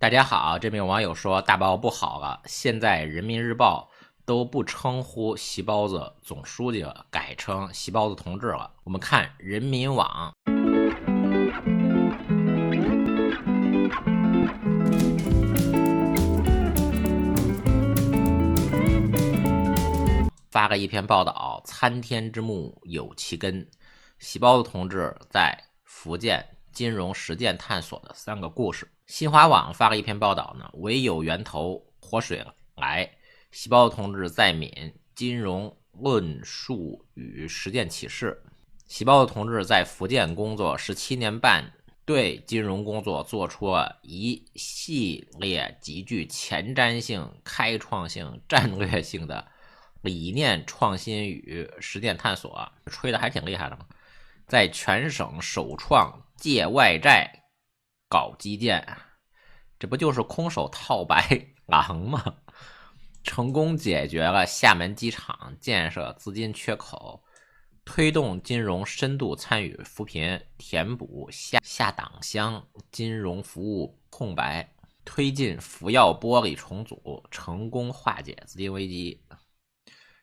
大家好，这名网友说大包不好了，现在人民日报都不称呼习包子总书记了，改称习包子同志了。我们看人民网发了一篇报道，参天之木有其根，习包子同志在福建金融实践探索的3个故事。新华网发了一篇报道呢，唯有源头活水来，习包子同志在闽金融论述与实践启示。习包子同志在福建工作17年半，对金融工作做出了一系列极具前瞻性、开创性、战略性的理念创新与实践探索，吹的还挺厉害的。在全省首创借外债搞基建，这不就是空手套白狼吗？成功解决了厦门机场建设资金缺口，推动金融深度参与扶贫，填补下党乡金融服务空白，推进福耀玻璃重组，成功化解资金危机。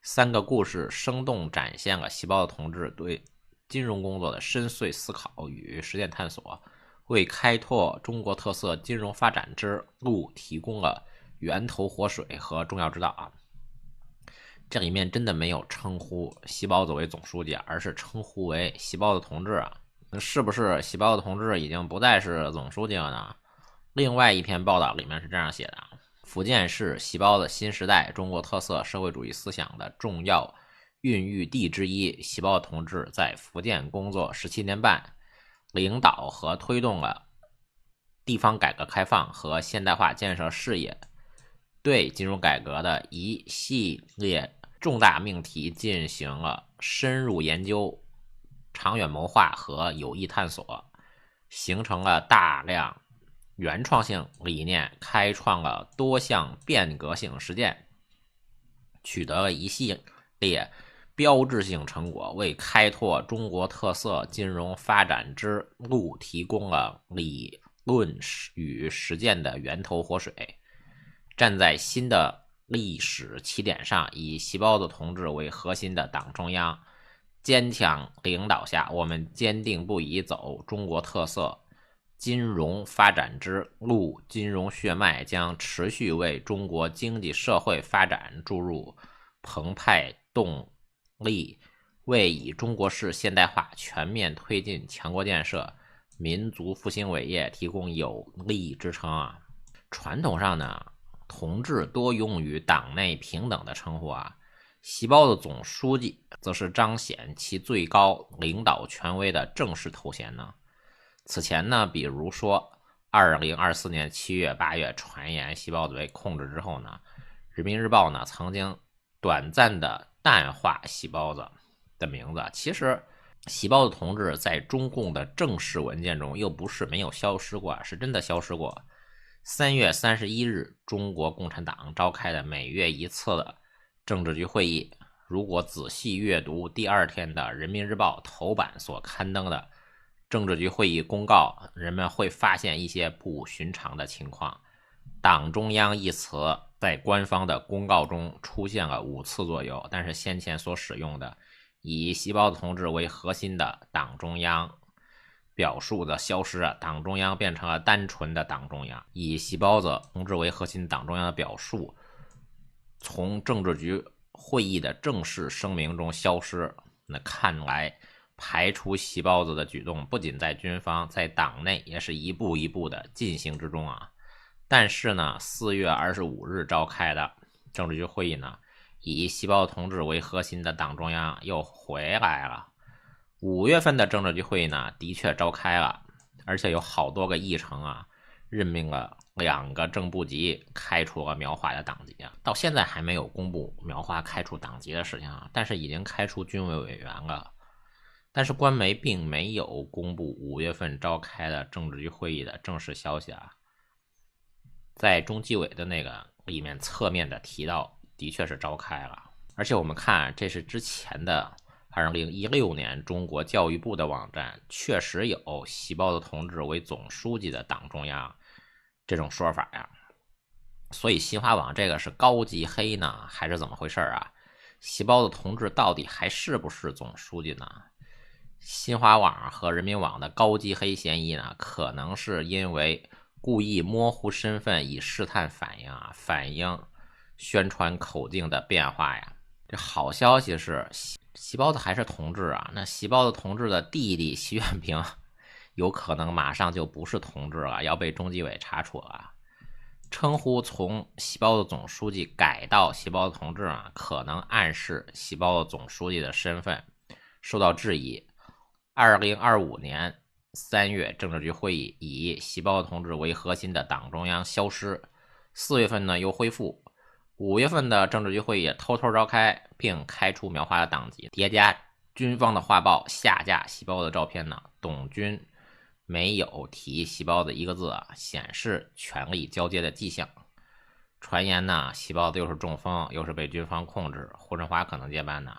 3个故事生动展现了习包子同志对金融工作的深邃思考与实践探索，为开拓中国特色金融发展之路提供了源头活水和重要指导。这里面真的没有称呼习包子为总书记，而是称呼为习包子同志啊。是不是习包子同志已经不再是总书记了呢？另外一篇报道里面是这样写的：福建是习包子新时代中国特色社会主义思想的重要孕育地之一。习包子同志在福建工作17年半，领导和推动了地方改革开放和现代化建设事业，对金融改革的一系列重大命题进行了深入研究、长远谋划和有益探索，形成了大量原创性理念，开创了多项变革性实践，取得了一系列标志性成果，为开拓中国特色金融发展之路提供了理论与实践的源头活水。站在新的历史起点上，以习包子同志为核心的党中央坚强领导下，我们坚定不移走中国特色金融发展之路，金融血脉将持续为中国经济社会发展注入澎湃动力，为以中国式现代化全面推进强国建设、民族复兴伟业提供有力支撑啊。传统上呢，同志多用于党内平等的称呼啊，习包子总书记则是彰显其最高领导权威的正式头衔呢。此前呢，比如说2024年7月、8月传言习包子被控制之后呢，人民日报呢曾经短暂的淡化习包子的名字。其实习包子同志在中共的正式文件中又不是没有消失过，是真的消失过。3月31日，中国共产党召开的每月一次的政治局会议，如果仔细阅读第2天的人民日报头版所刊登的政治局会议公告，人们会发现一些不寻常的情况。党中央一词在官方的公告中出现了5次左右，但是先前所使用的以习包子同志为核心的党中央表述的消失，党中央变成了单纯的党中央。以习包子同志为核心党中央的表述从政治局会议的正式声明中消失，那看来排除习包子的举动不仅在军方，在党内也是一步一步的进行之中啊。但是呢，4月25日召开的政治局会议呢，以习包子同志为核心的党中央又回来了。5月份的政治局会议呢，的确召开了，而且有好多个议程啊，任命了2个正部级，开除了苗华的党籍啊。到现在还没有公布苗华开除党籍的事情啊，但是已经开除军委委员了。但是官媒并没有公布5月份召开的政治局会议的正式消息啊，在中纪委的那个里面侧面的提到，的确是召开了。而且我们看，这是之前的2016年中国教育部的网站，确实有习包子同志为总书记的党中央这种说法呀。所以新华网这个是高级黑呢，还是怎么回事啊？细胞的同志到底还是不是总书记呢？新华网和人民网的高级黑嫌疑呢，可能是因为故意模糊身份，以试探反映宣传口径的变化呀。这好消息是，细胞的还是同志啊，那细胞的同志的弟弟习远平有可能马上就不是同志了，要被中纪委查处了。称呼从细胞的总书记改到细胞的同志啊，可能暗示细胞的总书记的身份受到质疑。2025年3月，政治局会议以细胞的同志为核心的党中央消失，4月份呢又恢复，5月份的政治局会议偷偷召开，并开除苗华的党籍，叠加军方的画报下架细胞的照片呢，董军没有提细胞的一个字啊，显示权力交接的迹象。传言呢，细胞的又是中风，又是被军方控制，胡春华可能接班呢。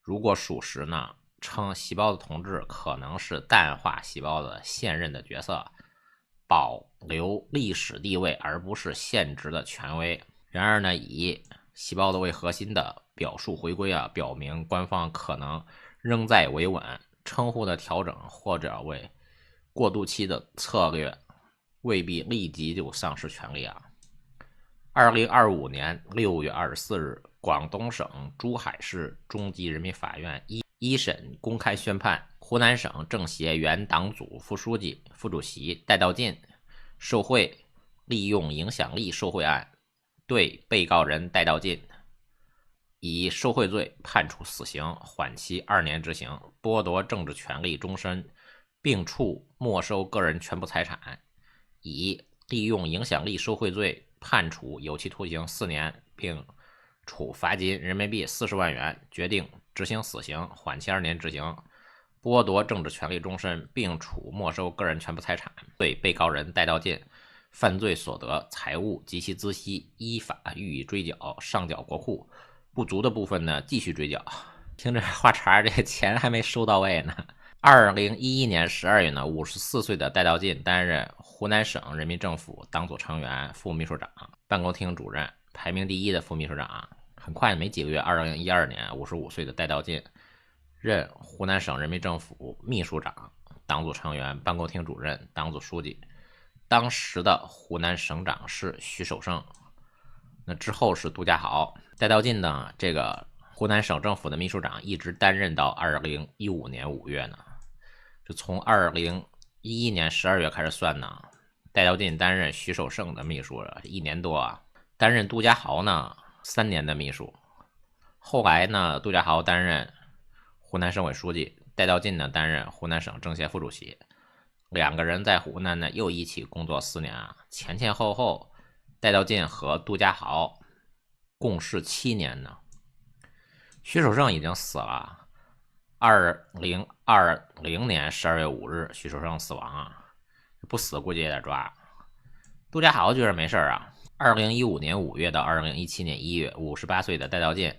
如果属实呢，称细胞的同志可能是淡化细胞的现任的角色，保留历史地位，而不是现职的权威。然而呢，以细胞的为核心的表述回归啊，表明官方可能仍在维稳，称呼的调整或者为过渡期的策略，未必立即就丧失权力啊。2025年6月24日，广东省珠海市中级人民法院一审公开宣判，湖南省政协原党组副书记、副主席戴道进受贿、利用影响力受贿案，对被告人戴道进以受贿罪判处死刑，缓期2年执行，剥夺政治权利终身，并处没收个人全部财产；以利用影响力受贿罪判处有期徒刑4年，并处罚金人民币40万元，决定执行死刑，缓期2年执行，剥夺政治权利终身，并处没收个人全部财产。对被告人戴道进犯罪所得财物及其孳息依法予以追缴，上缴国库，不足的部分呢继续追缴。听这话茬，这个钱还没收到位呢。2011年12月呢，54岁的戴道进担任湖南省人民政府党组成员、副秘书长、办公厅主任，排名第1的副秘书长。很快没几个月，2012年55岁的戴道进任湖南省人民政府秘书长、党组成员、办公厅主任、党组书记。当时的湖南省长是徐守胜，那之后是杜家豪。戴道进呢，这个湖南省政府的秘书长一直担任到2015年5月呢。就从2011年12月开始算呢，戴道进担任徐守胜的秘书1年多啊，担任杜家豪呢3年的秘书。后来呢，杜家豪担任湖南省委书记，戴道进呢担任湖南省政协副主席。2个人在湖南呢又一起工作4年啊，前前后后戴道进和杜家豪共事7年呢。徐守胜已经死了，2020年12月5日徐守胜死亡啊，不死估计也得抓。杜家豪觉得没事啊。2015年5月到2017年1月，58岁的戴道进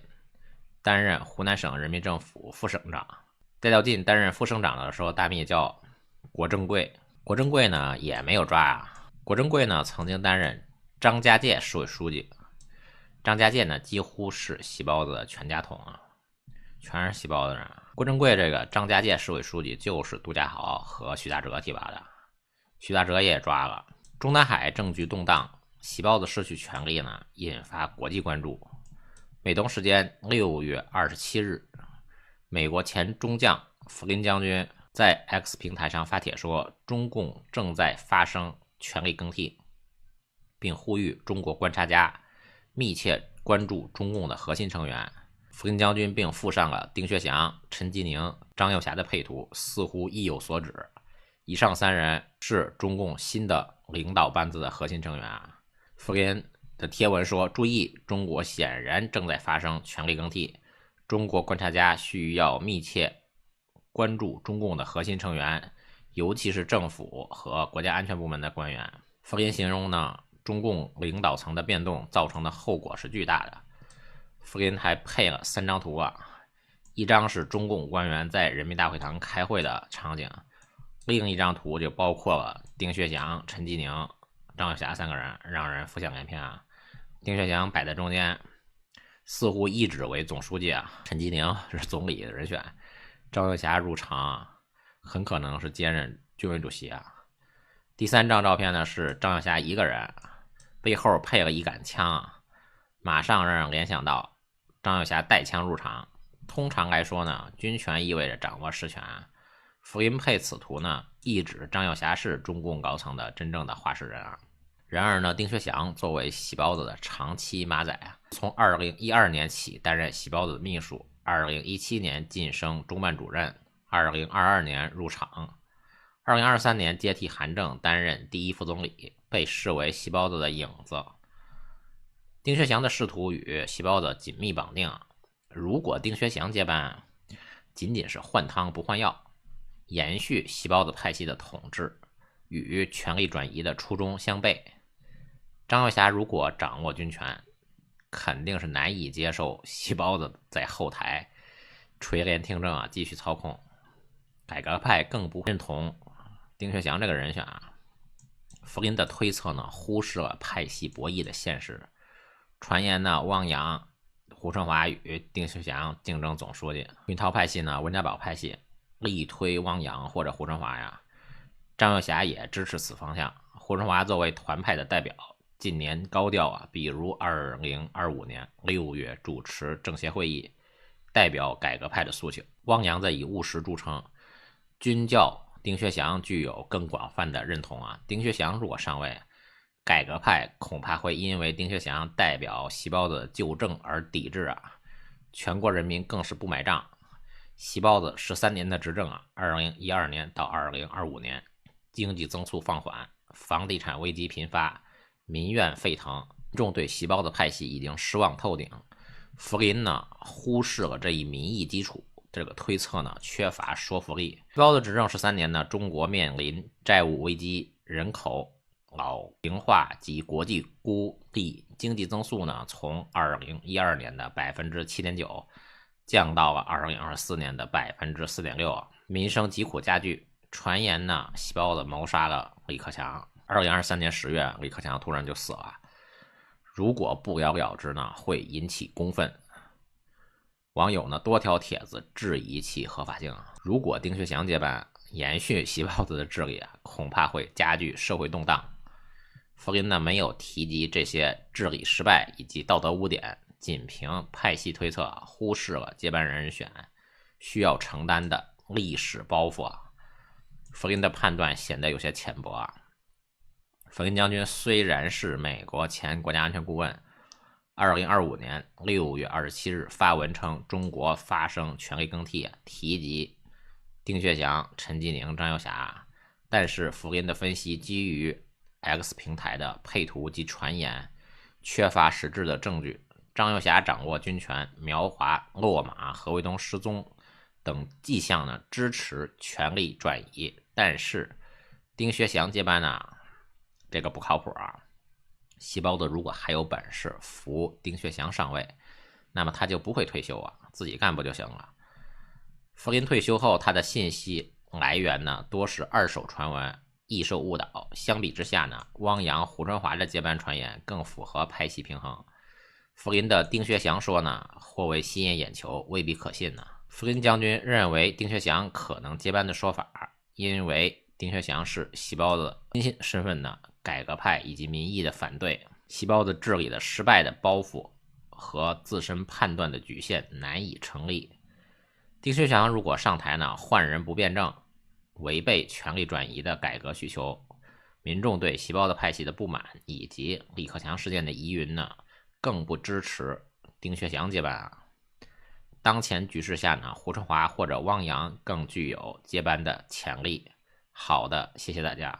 担任湖南省人民政府副省长。戴道进担任副省长的时候，大秘叫国正贵。国正贵呢也没有抓啊。国正贵呢曾经担任张家界市委书记。张家界呢几乎是细胞的全家桶啊，全是细胞的人。国正贵这个张家界市委书记就是杜家豪和徐大哲提拔的，徐大哲也抓了。中南海政局动荡，细胞的失去权力呢，引发国际关注。美东时间6月27日，美国前中将弗林将军在 X 平台上发帖说，中共正在发生权力更替，并呼吁中国观察家密切关注中共的核心成员。弗林将军并附上了丁薛祥、陈吉宁、张又侠的配图，似乎意有所指。以上3人是中共新的领导班子的核心成员啊。弗林的贴文说，注意，中国显然正在发生权力更替，中国观察家需要密切关注中共的核心成员，尤其是政府和国家安全部门的官员。弗林形容呢，中共领导层的变动造成的后果是巨大的。弗林还配了3张图啊，一张是中共官员在人民大会堂开会的场景，另一张图就包括了丁薛祥、陈吉宁、张幼霞三个人让人浮想联翩啊。丁薛祥摆在中间，似乎一指为总书记啊，陈吉宁是总理的人选，张幼霞入场很可能是兼任军委主席啊。第3张照片呢是张幼霞一个人，背后配了一杆枪，马上让人联想到张幼霞带枪入场。通常来说呢，军权意味着掌握实权，福音配此图呢，意指张幼霞是中共高层的真正的话事人啊。然而呢，丁薛祥作为细胞子的长期马仔啊，从2012年起担任细胞子的秘书，2017年晋升中办主任，2022年入场，2023年接替韩正担任第1副总理，被视为细胞子的影子。丁薛祥的仕途与细胞子紧密绑定，如果丁薛祥接班，仅仅是换汤不换药，延续细胞子派系的统治，与权力转移的初衷相悖。张幼霞如果掌握军权，肯定是难以接受细胞子在后台垂帘听政啊，继续操控。改革派更不认同丁薛祥这个人选啊。福林的推测呢，忽视了派系博弈的现实。传言呢，汪洋、胡春华与丁薛祥竞争总书记。运涛派系呢，温家宝派系力推汪洋或者胡春华呀。张幼霞也支持此方向。胡春华作为团派的代表，近年高调啊，比如2025年6月主持政协会议，代表改革派的诉求。汪洋则以务实著称，均较丁薛祥具有更广泛的认同啊。丁薛祥如果上位，改革派恐怕会因为丁薛祥代表细胞子旧政而抵制啊，全国人民更是不买账。细胞子13年的执政啊，2012年到2025年，经济增速放缓，房地产危机频发，民怨沸腾，民众对细胞子派系已经失望透顶。福林呢，忽视了这一民意基础，这个推测呢，缺乏说服力。细胞子执政13年呢，中国面临债务危机、人口老龄化及国际孤立，经济增速呢，从2012年的 7.9% 降到了2024年的 4.6%， 民生疾苦加剧。传言呢，细胞子谋杀了李克强。2023年10月，李克强突然就死了。如果不了了之呢，会引起公愤。网友呢多条帖子质疑其合法性。如果丁薛祥接班，延续细胞子的治理啊，恐怕会加剧社会动荡。福林呢没有提及这些治理失败以及道德污点，仅凭派系推测，忽视了接班人选需要承担的历史包袱啊。福林的判断显得有些浅薄啊。福林将军虽然是美国前国家安全顾问，2025年6月27日发文称中国发生权力更替，提及丁薛祥、陈吉宁、张幼霞，但是福林的分析基于 X 平台的配图及传言，缺乏实质的证据。张幼霞掌握军权，苗华落马，何卫东失踪等迹象呢，支持权力转移。但是丁薛祥接班呢，这个不靠谱啊。细胞子如果还有本事扶丁薛祥上位，那么他就不会退休啊，自己干不就行了。福林退休后，他的信息来源呢多是二手传闻，易受误导。相比之下呢，汪洋、胡春华的接班传言更符合派系平衡。福林的丁薛祥说呢，或为吸引眼球，未必可信呢。福林将军认为丁薛祥可能接班的说法，因为丁薛祥是细胞子亲信身份呢，改革派以及民意的反对，细胞子治理的失败的包袱和自身判断的局限难以成立。丁薛祥如果上台呢，换人不辩证，违背权力转移的改革需求，民众对细胞子派系的不满以及李克强事件的疑云呢，更不支持丁薛祥接班啊。当前局势下呢，胡春华或者汪洋更具有接班的潜力。好的，谢谢大家。